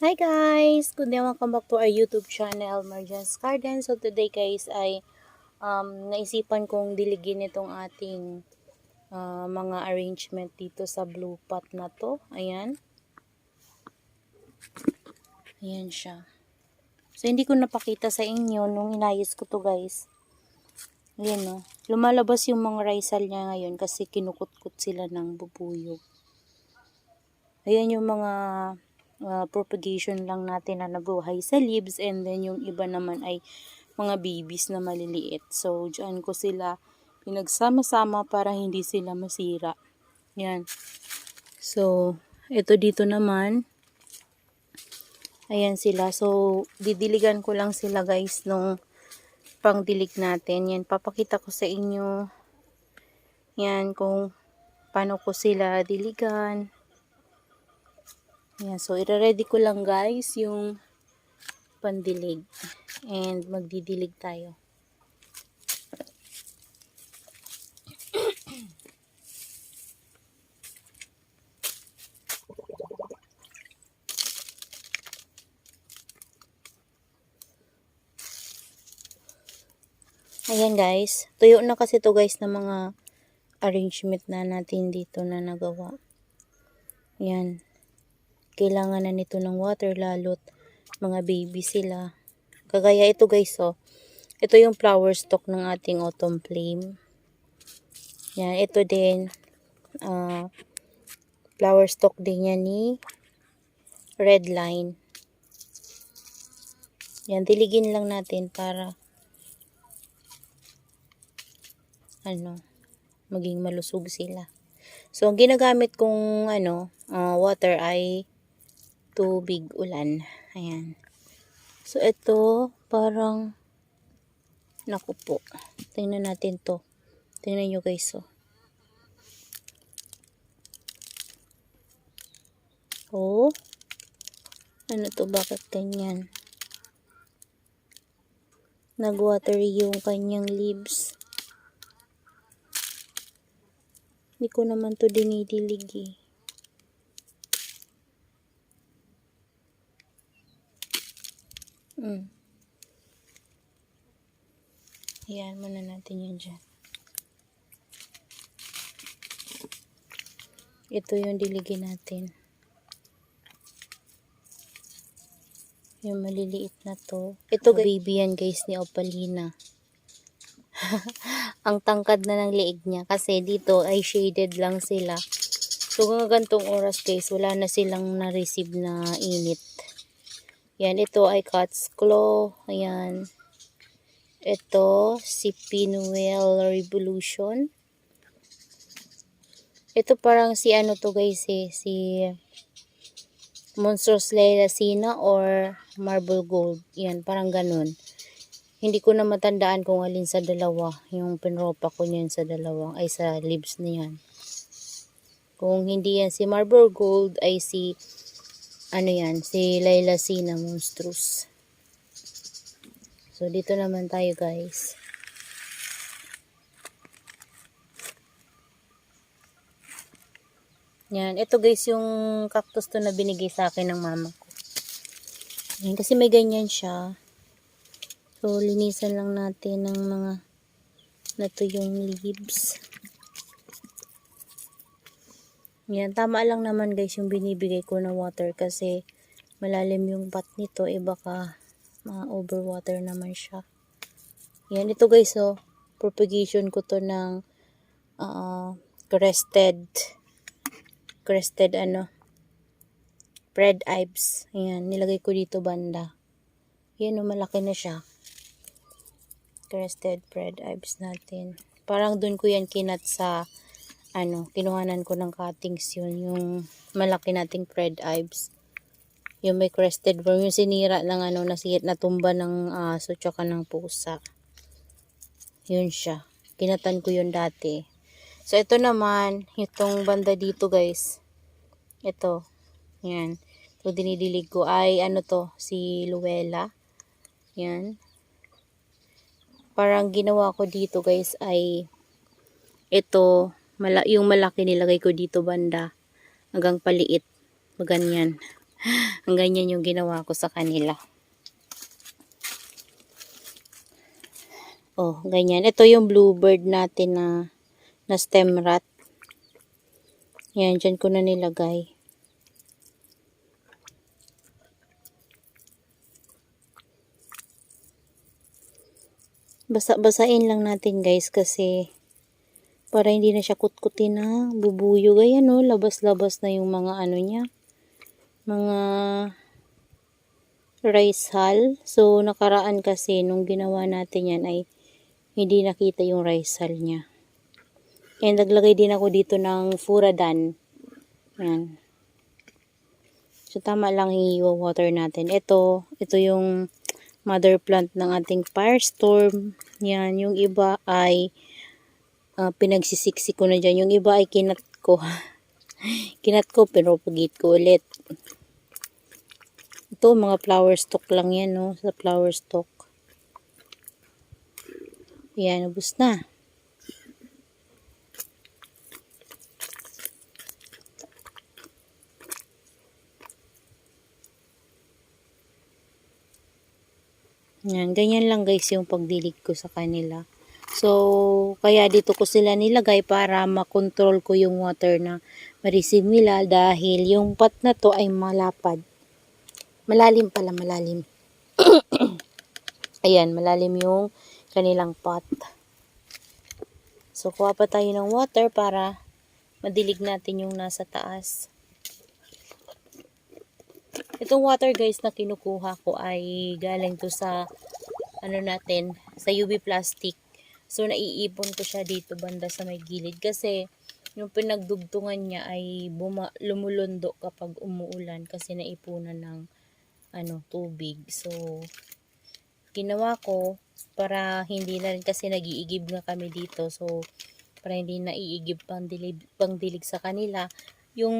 Hi guys! Good day, welcome back to our YouTube channel, Marjan's Garden. So today guys ay naisipan kong diligin itong ating mga arrangement dito sa blue pot na to. Ayan. Ayan siya. So hindi ko napakita sa inyo nung inayos ko to guys. Ayan no. Lumalabas yung mga rhisal niya ngayon kasi kinukut-kut sila ng bubuyog. Ayan yung mga propagation lang natin na nabuhay sa leaves, and then yung iba naman ay mga babies na maliliit. So, dyan ko sila pinagsama-sama para hindi sila masira. Yan. So, ito dito naman. Ayan sila. So, didiligan ko lang sila guys nung pangdilig natin. Yan, papakita ko sa inyo. Yan, kung paano ko sila diligan. Yan, so ire-ready ko lang guys yung pandilig. And magdidilig tayo. Ayan guys, tuyo na kasi to guys na mga arrangement na natin dito na nagawa. Ayan. Kailangan na nito ng water lalo't mga baby sila. Kagaya ito guys oh. Ito yung flower stalk ng ating autumn flame. Yan, ito din flower stalk din yan ni red line. Yan, diligin lang natin para maging malusog sila. So, ang ginagamit kong water ay tubig ulan. Ayan. So, ito parang naku po. Tingnan natin to. Tingnan nyo guys oh. Oh. Ano to? Bakit ganyan? Nag-watery yung kanyang leaves. Hindi ko naman to dinidilig eh. Ayan, muna natin yan dyan. Ito yung diligin natin. Yung maliliit na to. Ito baby yan guys ni Opalina. Ang tangkad na ng liig niya kasi dito ay shaded lang sila. So kung gantong oras guys, wala na silang na-receive na init. Yan, ito ay cat's claw. Ayan. Ito, si Pinuel Revolution. Ito parang si ano to guys eh, si Monstros Lelacina or Marble Gold. Yan, parang ganun. Hindi ko na matandaan kung alin sa dalawa. Yung pinropa ko niyan sa dalawang, ay sa leaves niyan. Kung hindi yan si Marble Gold, ay si si Lelacina Monstrous. So, dito naman tayo guys. Yan, ito guys yung cactus to na binigay sa akin ng mama ko. Yan, kasi may ganyan siya. So, linisan lang natin ng mga natuyong leaves. Yan, tama lang naman guys yung binibigay ko na water kasi malalim yung pot nito, baka ma-overwater naman siya. Yan, ito guys oh, propagation ko to ng crested bread ives. Ayan, nilagay ko dito banda. Yan oh, malaki na siya. Crested bread ives natin. Parang dun ko yan kinat sa kinuhanan ko ng cuttings yun, yung malaki nating bread ives. Yung may crested worm, yung sinira ng natumba ng aso tsaka ng pusa. Yun siya. Kinatan ko yun dati. So, ito naman, itong banda dito guys. Ito. Yan. Ito dinidilig ko ay si Luella. Yan. Parang ginawa ko dito guys ay ito, yung malaki nilagay ko dito banda. Hanggang paliit. Ganyan. Ang ganyan yung ginawa ko sa kanila. Oh, ganyan. Ito yung bluebird natin na stem rat. Yan, dyan ko na nilagay. Basa-basain lang natin guys kasi para hindi na siya kutkutin na bubuyog. Ayan o, labas-labas na yung mga ano niya. Mga rice hull. So, nakaraan kasi nung ginawa natin yan ay hindi nakita yung rice hull niya. And naglagay din ako dito ng furadan. Yan. So, tama lang i-water natin. Ito yung mother plant ng ating firestorm. Yan, yung iba ay pinagsisiksi ko na dyan. Yung iba ay kinat ko. Kinat ko pero pagit ko ulit. Ito, mga flower stalk lang yan, no? Sa flower stalk. Yan, ubos na. Yan, ganyan lang guys yung pagdilig ko sa kanila. So, kaya dito ko sila nilagay para makontrol ko yung water na ma-receive nila dahil yung pot na to ay malapad. Malalim pala, malalim. Ayan, malalim yung kanilang pot. So, kuha pa tayo ng water para madilig natin yung nasa taas. Itong water guys na kinukuha ko ay galing to sa ano natin, sa UV plastic. So naiipon ko siya dito banda sa may gilid kasi yung pinagdugtungan niya ay lumulundo kapag umuulan kasi naipunan ng tubig. So ginawa ko para hindi na rin kasi nag-iigib nga kami dito. So para hindi naiigib pang dilig sa kanila. Yung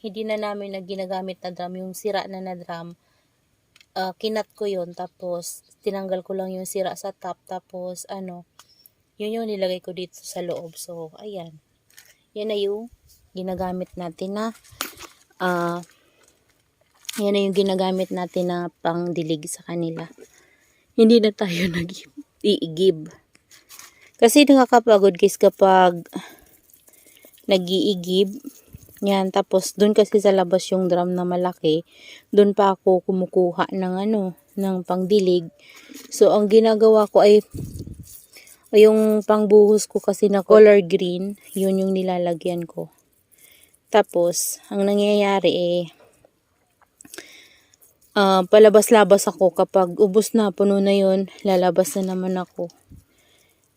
hindi na namin na ginagamit na drum, yung sira na drum, kinat ko yon tapos tinanggal ko lang yung sira sa top, tapos yun yung nilagay ko dito sa loob. So ayan, yan na yung ginagamit natin na pangdilig sa kanila. Hindi na tayo nag-iigib kasi nakakapagod guys kapag nag-iigib. Yan, tapos dun kasi sa labas yung drum na malaki, dun pa ako kumukuha ng ng pangdilig. So ang ginagawa ko ay yung pangbuhos ko kasi na color green, yun yung nilalagyan ko. Tapos ang nangyayari palabas-labas ako kapag ubos na, puno na yun, lalabas na naman ako.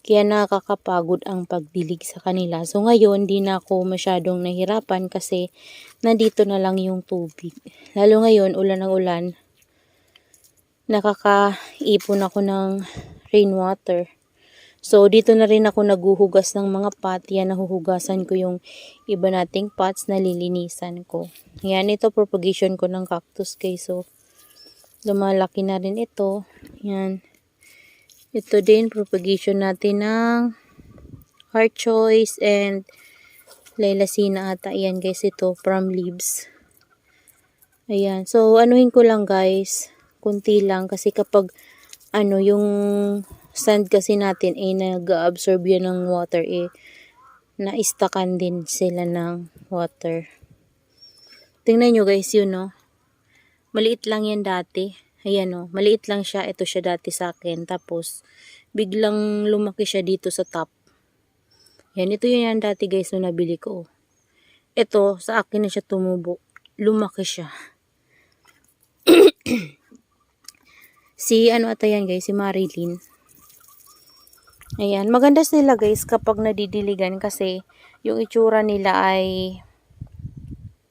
Kaya nakakapagod ang pagdilig sa kanila. So ngayon, di na ako masyadong nahirapan kasi nandito na lang yung tubig. Lalo ngayon, ulan ng ulan, nakakaipon ako ng rainwater. So dito na rin ako naguhugas ng mga pot. Yan, nahuhugasan ko yung iba nating pots na lilinisan ko. Yan, ito propagation ko ng cactus guys. So lumalaki na rin ito. Yan. Ito din, propagation natin ng heart choice and lilacina ata. Ayan guys, ito from leaves. Ayan. So, anuhin ko lang guys. Kunti lang. Kasi kapag yung sand kasi natin nag-absorb yan ng water na-stakan din sila ng water. Tingnan nyo guys yun no. Maliit lang yan dati. Ayan maliit lang siya. Ito siya dati sa akin. Tapos, biglang lumaki siya dito sa top. Yan, ito yan dati guys nung nabili ko. Ito, sa akin na siya tumubo. Lumaki siya. Si ata yan guys, si Marilyn. Ayan, maganda sila guys kapag nadidiligan kasi yung itsura nila ay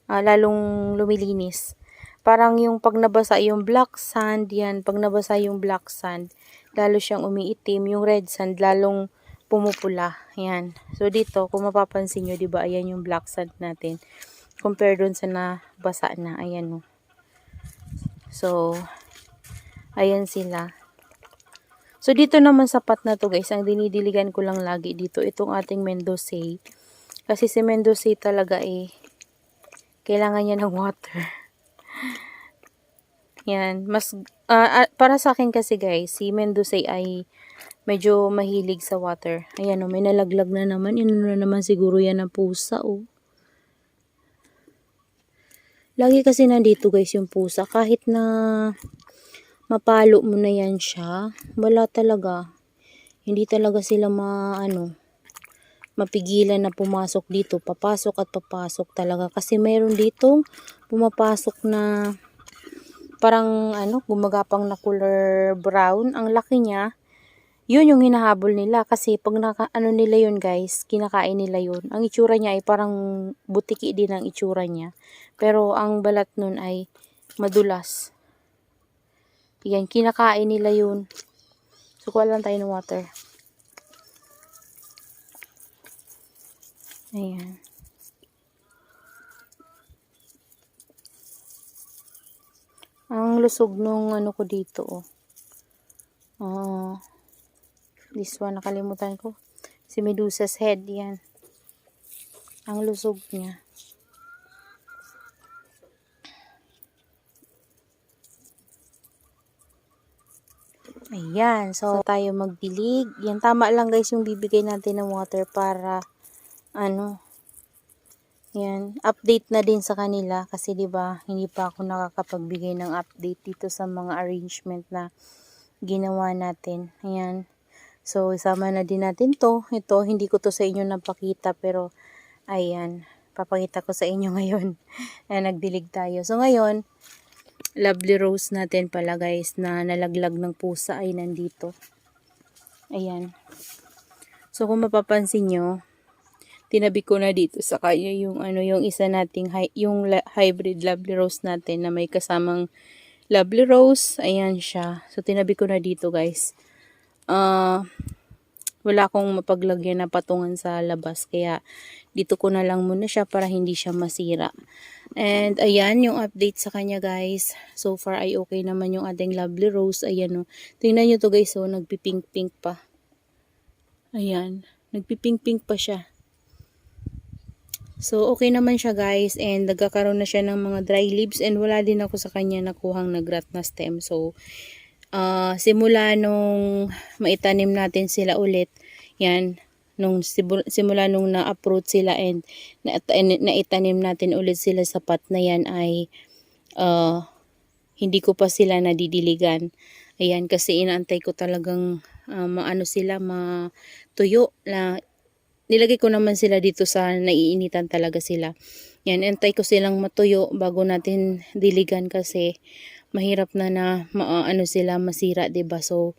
lalong lumilinis. Parang yung pag nabasa yung black sand, yan, pag nabasa yung black sand, lalo siyang umiitim. Yung red sand, lalong pumupula. Yan. So, dito, kung mapapansin nyo, diba, ayan yung black sand natin. Compare dun sa nabasa na. Ayan, So, ayan sila. So, dito naman sa pot na to, guys, ang dinidiligan ko lang lagi dito, itong ating Mendocei. Kasi si Mendocei talaga kailangan niya ng water. Yan, mas para sa akin kasi guys, si Mendocay ay medyo mahilig sa water. Ayan, may nalaglag na naman. Yun na naman siguro yan ng pusa, oh. Lagi kasi nandito guys yung pusa. Kahit na mapalo mo na yan siya, wala talaga. Hindi talaga sila mapigilan na pumasok dito. Papasok at papasok talaga. Kasi mayroon ditong pumapasok na parang gumagapang na color brown. Ang laki niya. Yun yung hinahabol nila kasi pag nila yun guys, kinakain nila yun. Ang itsura niya ay parang butiki din ang itsura niya. Pero ang balat nun ay madulas. Yan, kinakain nila yun. So, kuha lang tayo ng water. Ayan. Ang lusog nung ko dito, oh. This one, nakalimutan ko. Si Medusa's head, yan. Ang lusog niya. Ayan. So, tayo magdilig. Yan, tama lang guys yung bibigay natin ng water para, yan, update na din sa kanila. Kasi, diba, hindi pa ako nakakapagbigay ng update dito sa mga arrangement na ginawa natin. Ayan. So, isama na din natin to. Ito, hindi ko to sa inyo napakita, pero, ayan, papakita ko sa inyo ngayon. Ayan, nagdilig tayo. So, ngayon, lovely rose natin pala guys, na nalaglag ng pusa ay nandito. Ayan. So, kung mapapansin nyo, tinabi ko na dito sa kanya yung, yung isa nating, yung hybrid lovely rose natin na may kasamang lovely rose. Ayan siya. So, tinabi ko na dito guys. Wala akong mapaglagyan na patungan sa labas. Kaya, dito ko na lang muna siya para hindi siya masira. And, ayan, yung update sa kanya, guys. So far, ay okay naman yung ating lovely rose. Ayan, oh. Tingnan nyo to, guys, oh. Nagpipink-pink pa. Ayan. Nagpipink-pink pa siya. So, okay naman siya, guys. And, nagkakaroon na siya ng mga dry leaves. And, wala din ako sa kanya nakuhang nagrat na stem. So, simula nung maitanim natin sila ulit, yan, simula nung na-uproot sila and naitanim natin ulit sila sa pot na yan ay hindi ko pa sila nadidiligan. Ayan, kasi inaantay ko talagang sila matuyo. Nilagay ko naman sila dito sa naiinitan talaga sila. Yan, antay ko silang matuyo bago natin diligan kasi mahirap na sila masira, 'di ba? So,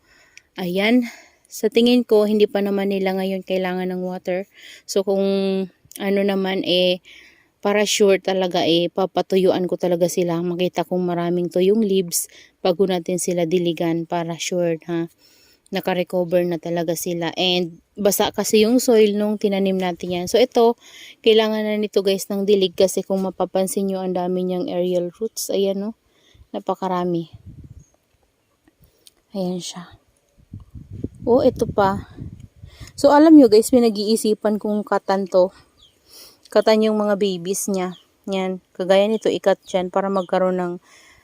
ayan. Sa tingin ko, hindi pa naman nila ngayon kailangan ng water. So, kung naman, para sure talaga, papatuyuan ko talaga sila. Makita kong maraming tuyong leaves bago natin sila diligan para sure na naka-recover na talaga sila. And, basa kasi yung soil nung tinanim natin yan. So, ito, kailangan na nito guys ng dilig kasi kung mapapansin nyo, ang dami niyang aerial roots. Ayan, no? Napakarami. Ayan siya. Oh, ito pa. So, alam nyo guys, pinag-iisipan kong katan to. Katan yung mga babies niya. Yan. Kagaya nito, ikat dyan para magkaroon ng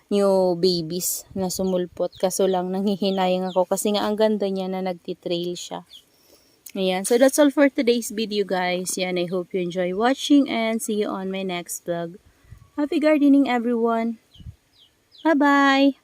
new babies na sumulpot. Kaso lang, nanghihinayang ako kasi nga ang ganda niya na nagtitrail siya. Ayan. So, that's all for today's video guys. Yan. I hope you enjoy watching and see you on my next vlog. Happy gardening everyone! Bye-bye!